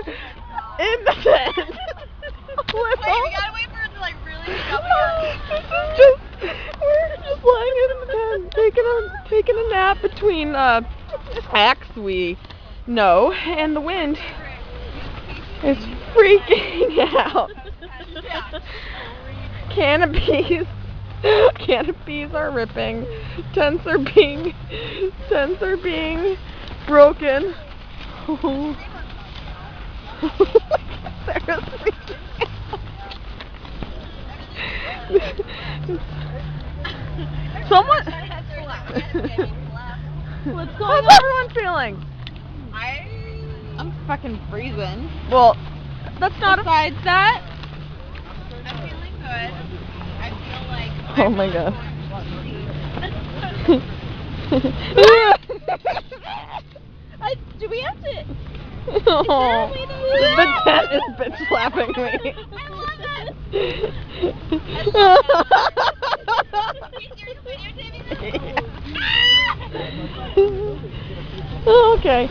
In the tent. Wait, we gotta wait for it to like really pick up again. We're just lying in the tent, taking a nap between acts we know, and the wind is freaking out. Canopies are ripping. Tents are being broken. Someone. What's going How's on? everyone feeling? I'm fucking freezing. Well, that's not Besides that, I'm feeling good. I feel like. Oh my god. Do we have to? Oh, the tent is bitch slapping me. I love it. Okay.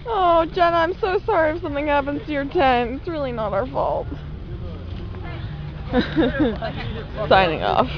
Oh, Jenna, I'm so sorry if something happens to your tent. It's really not our fault. Signing off.